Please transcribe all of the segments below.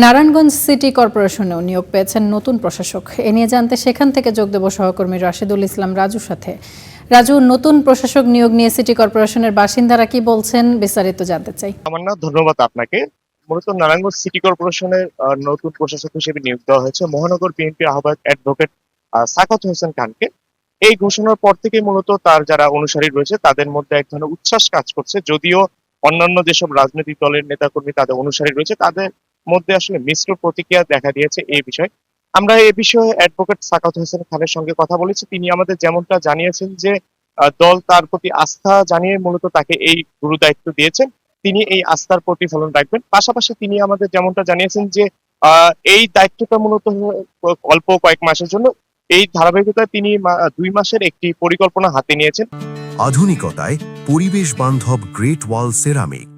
Narayanganj city কর্পোরেশনেও নিয়োগ পেয়েছেন নতুন প্রশাসক। এ নিয়ে জানতে সেখান থেকে যোগ দেব সহকর্মী রাশেদুল ইসলাম রাজুর সাথে। রাজু, নতুন প্রশাসক নিয়োগ নিয়ে সিটি কর্পোরেশনের বাসিন্দারা কি বলছেন, বিস্তারিত জানতে চাই। ধন্যবাদ আপনাকে। মূলত নারায়ণগঞ্জ সিটি কর্পোরেশনের নতুন প্রশাসক হিসেবে নিয়োগ দেওয়া হয়েছে মহানগর বিএনপির আহ্বায়ক অ্যাডভোকেট সাখাওয়াত হোসেন খানকে। এই ঘোষণার পর থেকে মূলত তার যারা অনুসারী রয়েছে তাদের মধ্যে এক ধরনের উচ্ছ্বাস কাজ করছে। যদিও অন্যান্য যেসব রাজনৈতিক দলের নেতাকর্মী তাদের অনুসারী রয়েছে তাদের মধ্যে আসলে মিশ্র প্রতিক্রিয়া দেখা দিয়েছে এই বিষয়ে। আমরা এ বিষয়ে অ্যাডভোকেট সাখাওয়াত হোসেন খানের সঙ্গে কথা বলেছি। তিনি আমাদের যেমনটা জানিয়েছেন যে দল তার প্রতি আস্থা জানিয়ে মূলত তাকে এই গুরু দায়িত্ব দিয়েছেন। তিনি এই আস্থার প্রতিফলন রাখবেন। পাশাপাশি তিনি আমাদের যেমনটা জানিয়েছেন যে এই দায়িত্বটা মূলত অল্প কয়েক মাসের জন্য। এই ধারাবাহিকতায় তিনি 2 মাসের একটি পরিকল্পনা হাতে নিয়েছেন। আধুনিকতায় পরিবেশ বান্ধব গ্রেট ওয়াল সেরামিক।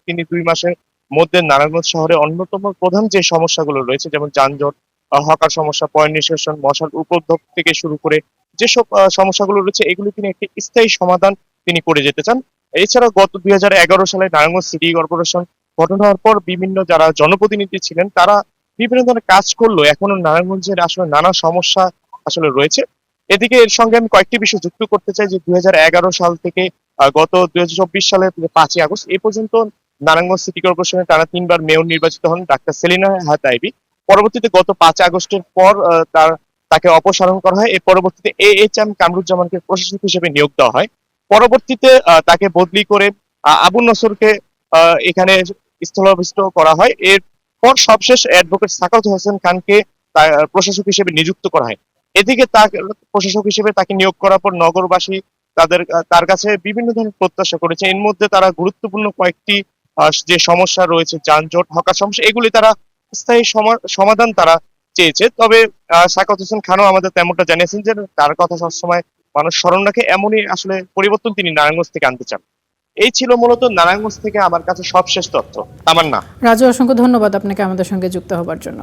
তিনি 2 মাসের মধ্যে নারায়ণগঞ্জ শহরে অন্যতম প্রধান যে সমস্যাগুলো রয়েছে, যেমন যানজট, হকার সমস্যা, পয় নিষ্কাশন, মশার উপদ্রব থেকে শুরু করে যেসব সমস্যাগুলো রয়েছে এগুলো তিনি একটি স্থায়ী সমাধান তিনি করে যেতে চান। এছাড়া গত 2011 সালে নারায়ণগঞ্জ সিটি কর্পোরেশন গঠন হওয়ার পর বিভিন্ন যারা জনপ্রতিনিধি ছিলেন তারা বিভিন্ন ধরনের কাজ করলেও এখনো নারায়ণগঞ্জের আসলে নানা সমস্যা আসলে রয়েছে। এদিকে এর সঙ্গে আমি কয়েকটি বিষয় যুক্ত করতে চাই যে 2011 সাল থেকে গত 2024 সালের 5ই আগস্ট এই পর্যন্ত নারায়ণগঞ্জ সিটি কর্পোরেশনের টানা 3বার মেয়র নির্বাচিত হন ডাক্তার সেলিনা হায়াৎ আইভী। পরবর্তীতে গত 5 আগস্টের পর তাকে অপসারণ করা হয়। এর পরবর্তীতে AHM কামরুজ্জামানকে প্রশাসক হিসেবে নিয়োগ দেওয়া হয়। পরবর্তীতে তাকে বদলি করে আবু নসরকে এখানে স্থলাভিষিক্ত করা হয়। এরপর সবশেষ অ্যাডভোকেট সাখাওয়াত হোসেন খানকে প্রশাসক হিসেবে নিযুক্ত করা হয়। এদিকে প্রশাসক হিসেবে তাকে নিয়োগ করার পর নগরবাসী তার কাছে বিভিন্ন ধরনের প্রত্যাশা করেছে। এর মধ্যে তারা গুরুত্বপূর্ণ কয়েকটি যে সমস্যা রয়েছে, যানজট, হকার সমস্যা, এগুলি তারা স্থায়ী সমাধান তারা চেয়েছে। তবে সাখাওয়াত হোসেন খানও আমাদের তেমনটা জানিয়েছেন যে তার কথা সবসময় মানুষ স্মরণ রাখে, এমনই আসলে পরিবর্তন তিনি নারায়ণগঞ্জ থেকে আনতে চান। এই ছিল মূলত নারায়ণগঞ্জ থেকে আমার কাছে সবশেষ তথ্য। তামান্না। রাজু, অসংখ্য ধন্যবাদ আপনাকে আমাদের সঙ্গে যুক্ত হবার জন্য।